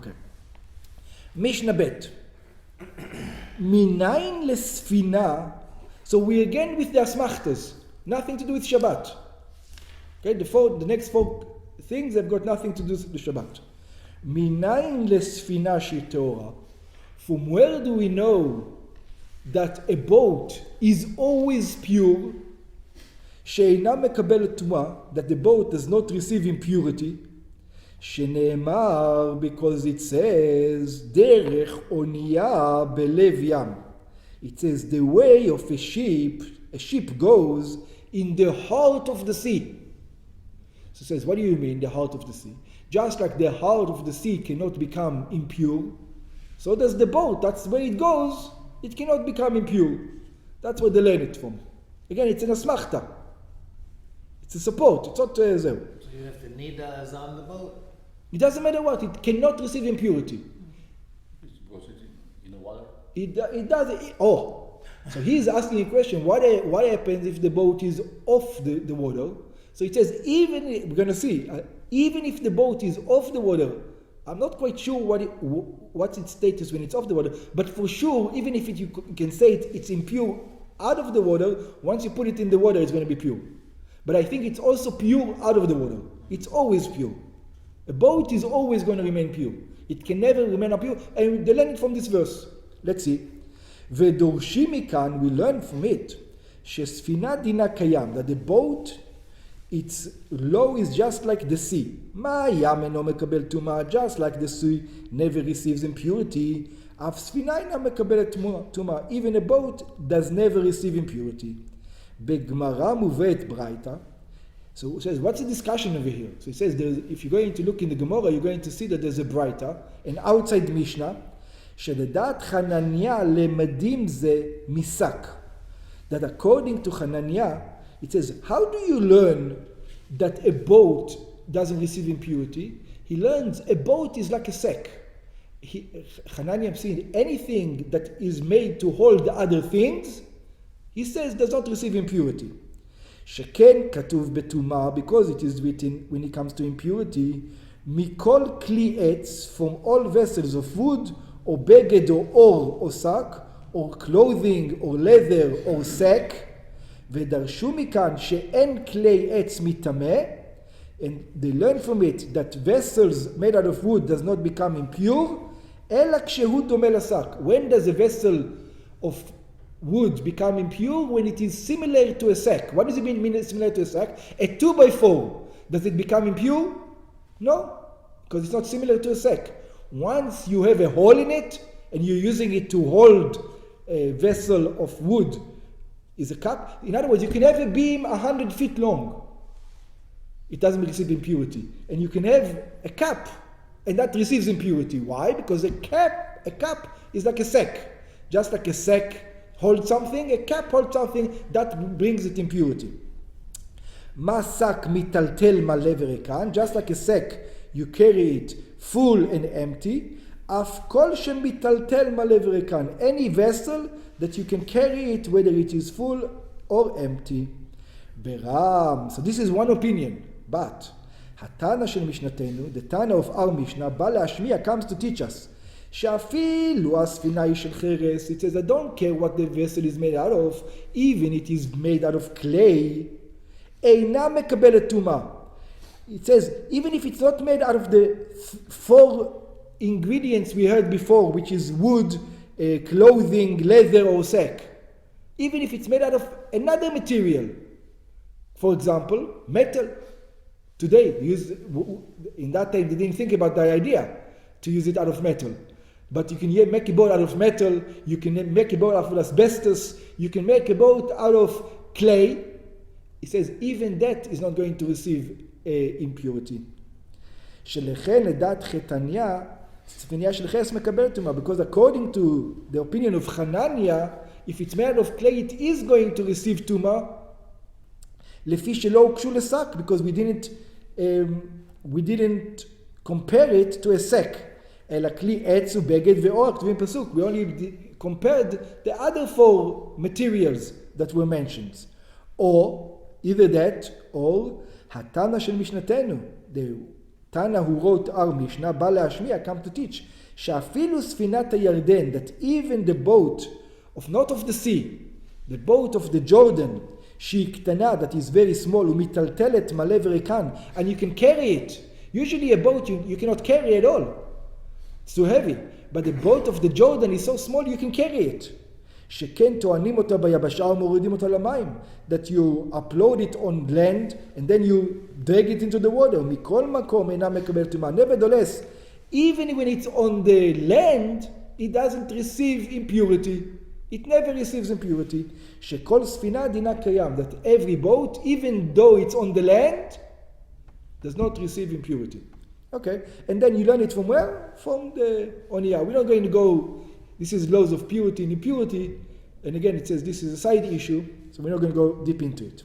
Okay. Mishnah Bet. Minayin lesfina. So we again with the asmachtas. Nothing to do with Shabbat. Okay, the next four things have got nothing to do with the Shabbat. Minayin lesfina she'torah. From where do we know that a boat is always pure? She'eina mekabelet tumah, that the boat does not receive impurity. Shene'emar, because it says derech oniya belev yam. It says the way of a ship goes in the heart of the sea. So it says, what do you mean the heart of the sea? Just like the heart of the sea cannot become impure, so does the boat. That's where it goes. It cannot become impure. That's where they learn it from. Again, it's an asmachta. It's a support. It's not zeh. So you have the nida is on the boat? It doesn't matter what. It cannot receive impurity. Was it in the water? It does. So he's asking a question. What happens if the boat is off the water? So it says, we're going to see, even if the boat is off the water, I'm not quite sure what's its status when it's off the water, but for sure, even if you can say it's impure out of the water, once you put it in the water, it's going to be pure. But I think it's also pure out of the water. It's always pure. A boat is always going to remain pure. It can never remain impure. And they learn it from this verse. Let's see. V'dorshim mikan, we learn from it, shesfina dina kayam, that the boat, its law is just like the sea. Ma yam eno mekabel tumah, just like the sea never receives impurity. Af sfina ina mekabelet tumah, even a boat does never receive impurity. Begmara muvet braita. So it says, what's the discussion over here? So it says, if you're going to look in the Gemara, you're going to see that there's a braita, and outside Mishnah, shededat Hanania lemadim ze misak. That according to Hanania, it says, how do you learn that a boat doesn't receive impurity? He learns a boat is like a sack. Hanania saying anything that is made to hold other things, he says does not receive impurity. Sheken katuv betumah, because it is written when it comes to impurity, mikol kli etz, from all vessels of wood, or beged, or sack, or clothing, or leather, or sack. V'darshu mikan she'en klei etz mitameh, and they learn from it that vessels made out of wood does not become impure. Ela kshehu domeh lasak. When does a vessel of wood become impure? When it is similar to a sack. What does it mean similar to a sack? A 2x4. Does it become impure? No, because it's not similar to a sack. Once you have a hole in it and you're using it to hold a vessel of wood, is a cup. In other words, you can have a beam 100 feet long. It doesn't receive impurity. And you can have a cup and that receives impurity. Why? Because a cup is like a sack. Just like a sack holds something, a cap holds something, that brings it impurity. Masak mitaltel male v'rekan, just like a sack, you carry it full and empty. Af kol shemitaltel male v'rekan, any vessel that you can carry it, whether it is full or empty. Beram, so this is one opinion, but Hatana shel Mishnatenu, the Tana of our Mishnah, Bala Ashmiya, comes to teach us. Shafilu asfina shel cheres. It says, I don't care what the vessel is made out of, even it is made out of clay. Eina mekabelet tumah. It says, even if it's not made out of the four ingredients we heard before, which is wood, clothing, leather, or sack. Even if it's made out of another material, for example, metal. Today, in that time, they didn't think about the idea to use it out of metal. But you can make a boat out of metal, you can make a boat out of asbestos, you can make a boat out of clay. It says even that is not going to receive impurity. Because according to the opinion of Hanania, if it's made of clay, it is going to receive tumah. Because we didn't compare it to a sack. We only compared the other four materials that were mentioned. Or either that, or Hatana shel Mishnatenu, the Tana, who wrote our Mishnah, בא להשמיע, come to teach, שאפילו ספינת הירדן, that even the boat not of the sea, the boat of the Jordan, שהיא קטנה, that is very small, ומיטלטלת מלא וריקן, and you can carry it. Usually a boat you cannot carry at all. It's too heavy. But the boat of the Jordan is so small you can carry it. שכן טוענים אותה ביבשה ומורידים אותה למים. That you upload it on land and then you drag it into the water. מכל מקום אינה מקבל טומאה. Nevertheless, even when it's on the land, it doesn't receive impurity. It never receives impurity. שכל ספינה דינה קיים. That every boat, even though it's on the land, does not receive impurity. Okay, and then you learn it from where? From the Oniya. We're not going to go, this is laws of purity and impurity, and again it says this is a side issue, so we're not going to go deep into it.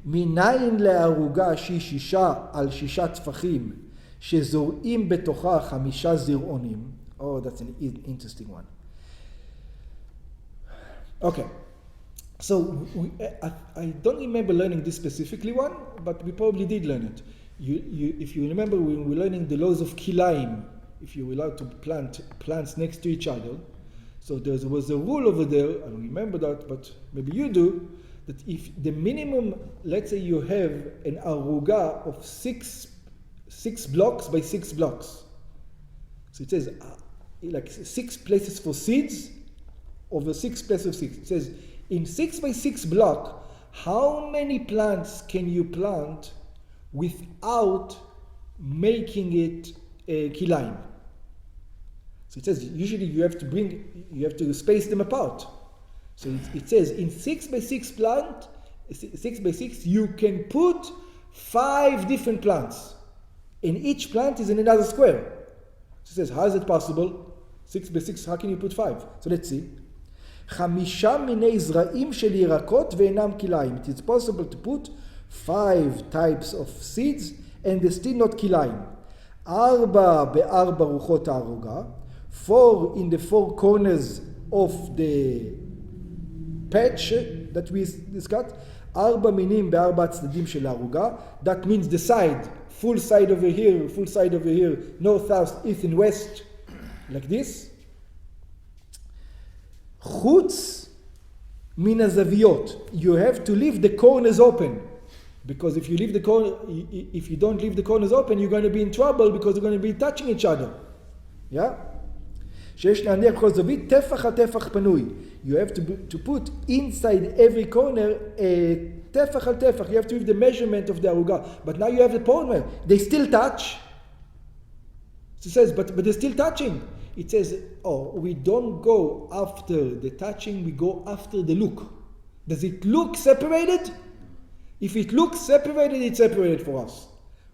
מניין לערוגה שהיא 6 על 6 טפחים, שזורעים בתוכה 5 זרעונים. Oh, that's an interesting one. Okay. So I don't remember learning this specifically one, but we probably did learn it. If you remember when we were learning the laws of kilaim, if you were allowed to plant plants next to each other, so there was a rule over there, I don't remember that, but maybe you do, that if the minimum, let's say you have an aruga of 6 blocks by 6 blocks. So it says like 6 places for seeds over 6 places of seeds. It says in 6 by 6 block, how many plants can you plant without making it a kilaim? So it says usually you have to space them apart. So it says in 6 by 6 plant, 6 by 6 you can put 5 different plants, and each plant is in another square. So it says, how is it possible? 6 by 6, how can you put 5? So let's see. 5 מיני זרעים של ירקות ואינם כליים. It is possible to put 5 types of seeds and they're still not כליים. 4 ב4 רוחות הערוגה. 4 in the 4 corners of the patch that we discussed. 4 מינים ב4 הצדדים של הערוגה. That means the side, full side over here, full side over here, north, south, east and west, like this. חוץ מן הזוויות. You have to leave the corners open. Because if you don't leave the corners open, you're going to be in trouble because you're going to be touching each other. Yeah? שיש להניח כל זווית טפח על טפח פנוי. You have to put inside every corner a טפח על טפח. You have to give the measurement of the arugah. But now you have the problem. They still touch. It says, but they're still touching. It says, we don't go after the touching, we go after the look. Does it look separated? If it looks separated, it's separated for us.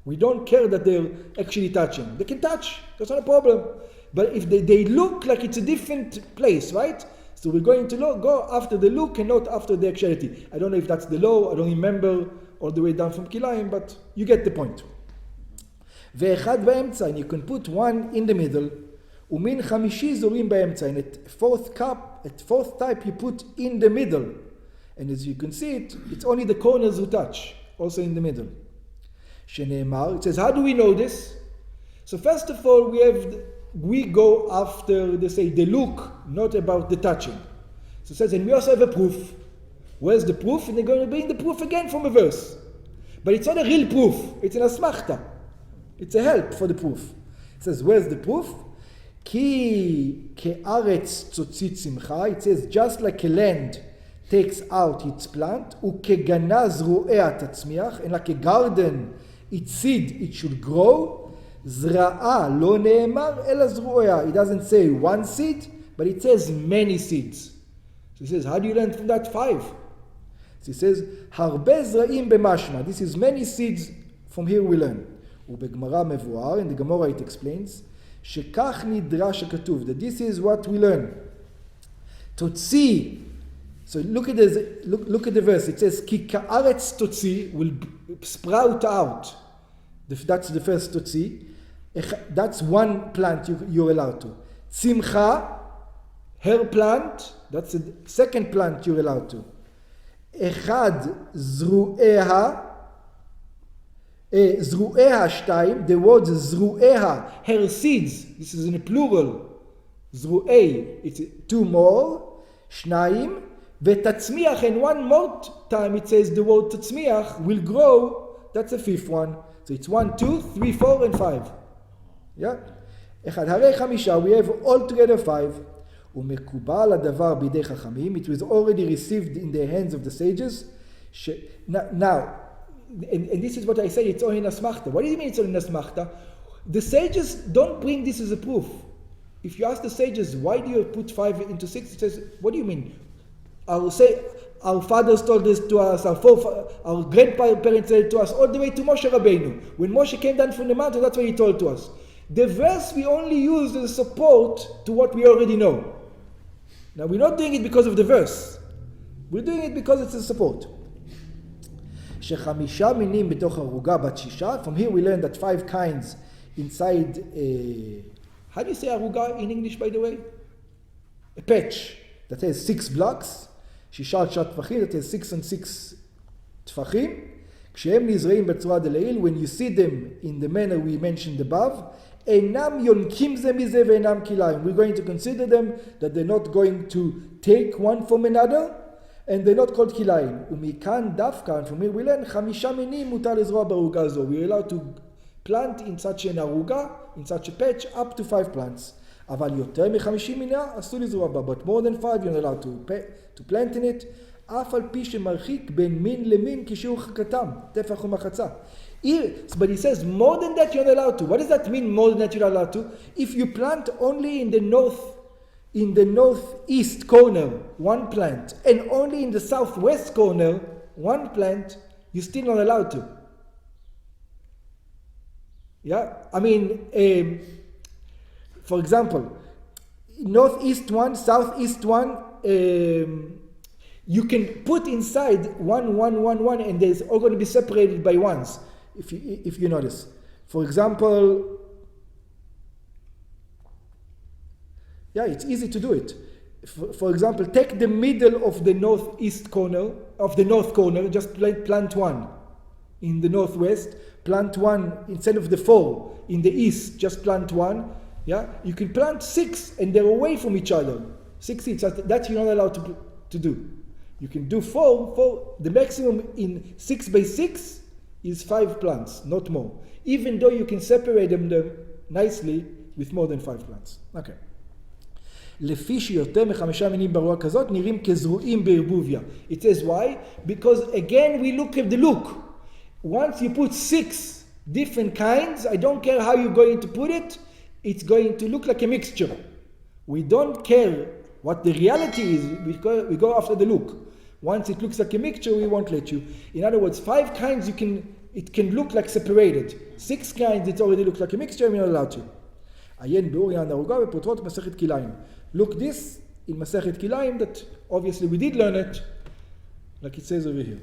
We don't care that they're actually touching. They can touch, that's not a problem. But if they look like it's a different place, right? So we're going to go after the look and not after the actuality. I don't know if that's the law, I don't remember all the way down from Kilayim, but you get the point. ואחד באמצע, and you can put one in the middle. ומין 5 זורים באמצע, and at fourth type you put in the middle. And as you can see it's only the corners who touch, also in the middle. שנאמר, it says, how do we know this? So first of all, we go after, they say, the look, not about the touching. So it says, and we also have a proof. Where's the proof? And they're going to bring the proof again from a verse. But it's not a real proof, it's an asmachta. It's a help for the proof. It says, where's the proof? כי כארץ תוציא צמחה, it says just like a land takes out its plant, וכגנה זרועיה תצמיח, and like a garden, its seed, it should grow, זרעה לא נאמר, אלא זרועיה. It doesn't say one seed, but it says many seeds. So it says, how do you learn from that 5? So it says, הרבה זרעים במשמע. This is many seeds, from here we learn. ובגמרא מבואר, in the Gemara it explains, שכך נדרש הכתוב, that this is what we learn. תוציא, so look at the verse, it says, כי כארץ תוציא, will sprout out. That's the first תוציא. That's one plant you're allowed to. צמחה, her plant, that's the second plant you're allowed to. אחד זרועיה, זרועיה 2, the word זרועיה, her seeds, this is in a plural, זרועי, it's 2 more, 2, ותצמיח, and one more time it says the word תצמיח will grow, that's the 5th one. So it's 1, 2, 3, 4 and 5. Yeah? אחד, הרי 5, we have altogether 5. ומקובל הדבר בידי חכמים, it was already received in the hands of the sages. Now, and this is what I say, it's only nasmachta. What do you mean it's only nasmachta? The sages don't bring this as a proof. If you ask the sages, why do you put 5 into 6? It says, what do you mean? Our fathers told this to us, our grandparents said it to us, all the way to Moshe Rabbeinu. When Moshe came down from the mountain, that's what he told to us. The verse we only use as support to what we already know. Now we're not doing it because of the verse. We're doing it because it's a support. שחמישה מינים בתוך ערוגה בת 6. From here we learn that 5 kinds inside how do you say ערוגה in English, by the way? A patch that has 6 blocks. 6 טפחים, that has 6 and 6 טפחים. כשהם נזרעים בצורה דלעיל, when you see them in the manner we mentioned above, אינם יונקים זה מזה ואינם כלאיים. We're going to consider them that they're not going to take one from another, and they're not called כלאיים. ומכאן דווקא, from here we learn, 5 מינים מותר לזרוע בערוגה הזו. We're allowed to plant in such an ערוגה, in such a patch, up to 5 plants. אבל יותר מ50 מינה אסור לזרוע בה. But more than 5 you're allowed to plant in it, אף על פי שמרחיק בין מין למין כשיעור חכתם, טפח ומחצה. But he says more than that you're not allowed to. What does that mean, more than that you're not allowed to? If you plant only in the northeast corner, 1 plant, and only in the southwest corner, 1 plant, you're still not allowed to. Yeah? I mean, for example, northeast 1, southeast 1, you can put inside 1, 1, 1, 1, and they're all going to be separated by 1s, if you notice. For example, yeah, it's easy to do it. For example, take the middle of the northeast corner, of the north corner, just plant 1. In the northwest, plant 1 instead of the 4. In the east, just plant 1. Yeah, you can plant 6 and they're away from each other. 6 seeds, that you're not allowed to do. You can do 4. The maximum in 6 by 6 is 5 plants, not more. Even though you can separate them nicely with more than 5 plants. Okay. לפי שיותר מ5 מינים ברורה כזאת נראים כזרועים בערבוביה. It says why? Because again we look at the look. Once you put 6 different kinds, I don't care how you're going to put it, it's going to look like a mixture. We don't care what the reality is, we go after the look. Once it looks like a mixture, we won't let you. In other words, 5 kinds it can look like separated. 6 kinds it already looks like a mixture, we're not allowed to. עיין באור יען ערוגה ופרוטרוט מסכת כלאיים. Look this in מסכת כלאיים that obviously we did learn it, like it says over here.